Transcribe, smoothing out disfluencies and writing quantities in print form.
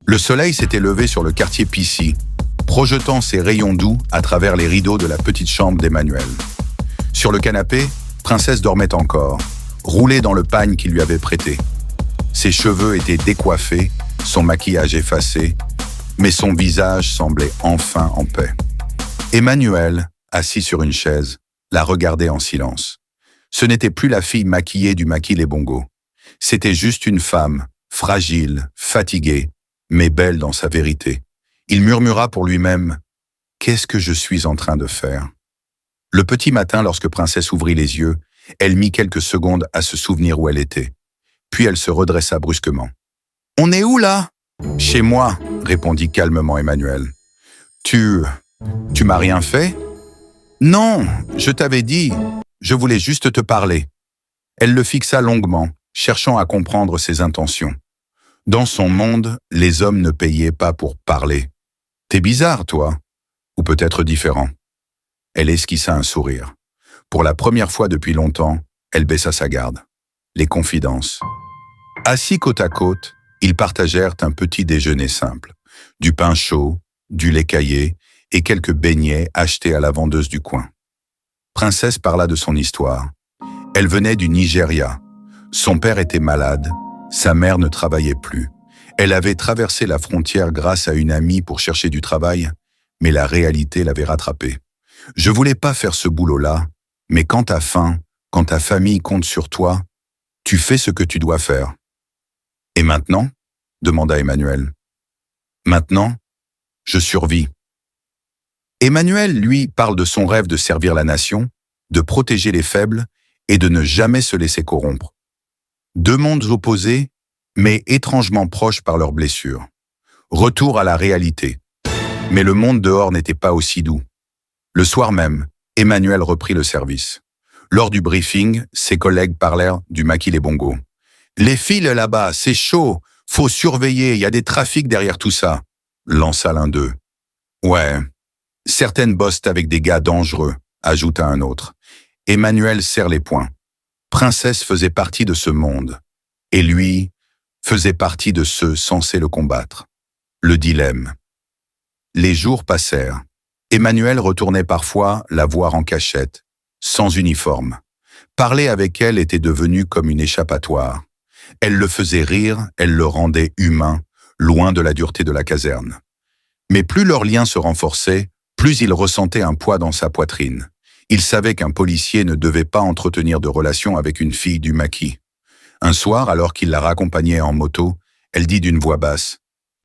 Le soleil s'était levé sur le quartier Pissy, projetant ses rayons doux à travers les rideaux de la petite chambre d'Emmanuel. Sur le canapé, Princesse dormait encore, roulée dans le pagne qu'il lui avait prêté. Ses cheveux étaient décoiffés, son maquillage effacé, mais son visage semblait enfin en paix. Emmanuel, assis sur une chaise, la regardait en silence. Ce n'était plus la fille maquillée du Maquis les Bongos. C'était juste une femme, fragile, fatiguée, mais belle dans sa vérité. Il murmura pour lui-même « Qu'est-ce que je suis en train de faire ?» Le petit matin, lorsque Princesse ouvrit les yeux, elle mit quelques secondes à se souvenir où elle était. Puis elle se redressa brusquement. « On est où là ?»« Chez moi, » répondit calmement Emmanuel. « Tu m'as rien fait ?»« Non, je t'avais dit, je voulais juste te parler. » Elle le fixa longuement, cherchant à comprendre ses intentions. Dans son monde, les hommes ne payaient pas pour parler. « T'es bizarre, toi. Ou peut-être différent. » Elle esquissa un sourire. Pour la première fois depuis longtemps, elle baissa sa garde. Les confidences. Assis côte à côte, ils partagèrent un petit déjeuner simple. Du pain chaud, du lait caillé et quelques beignets achetés à la vendeuse du coin. Princesse parla de son histoire. Elle venait du Nigeria. Son père était malade, sa mère ne travaillait plus. Elle avait traversé la frontière grâce à une amie pour chercher du travail, mais la réalité l'avait rattrapée. « Je voulais pas faire ce boulot-là, mais quand t'as faim, quand ta famille compte sur toi, tu fais ce que tu dois faire. » « Et maintenant ?» demanda Emmanuel. « Maintenant, je survis. » Emmanuel, lui, parle de son rêve de servir la nation, de protéger les faibles et de ne jamais se laisser corrompre. Deux mondes opposés, mais étrangement proches par leurs blessures. Retour à la réalité. Mais le monde dehors n'était pas aussi doux. Le soir même, Emmanuel reprit le service. Lors du briefing, ses collègues parlèrent du Maquis les Bongos. « Les fils là-bas, c'est chaud, faut surveiller, il y a des trafics derrière tout ça », lança l'un d'eux. « Ouais, certaines bossent avec des gars dangereux », ajouta un autre. Emmanuel serre les poings. Princesse faisait partie de ce monde, et lui faisait partie de ceux censés le combattre. Le dilemme. Les jours passèrent. Emmanuel retournait parfois la voir en cachette, sans uniforme. Parler avec elle était devenu comme une échappatoire. Elle le faisait rire, elle le rendait humain, loin de la dureté de la caserne. Mais plus leur lien se renforçait, plus il ressentait un poids dans sa poitrine. Il savait qu'un policier ne devait pas entretenir de relation avec une fille du Maquis. Un soir, alors qu'il la raccompagnait en moto, elle dit d'une voix basse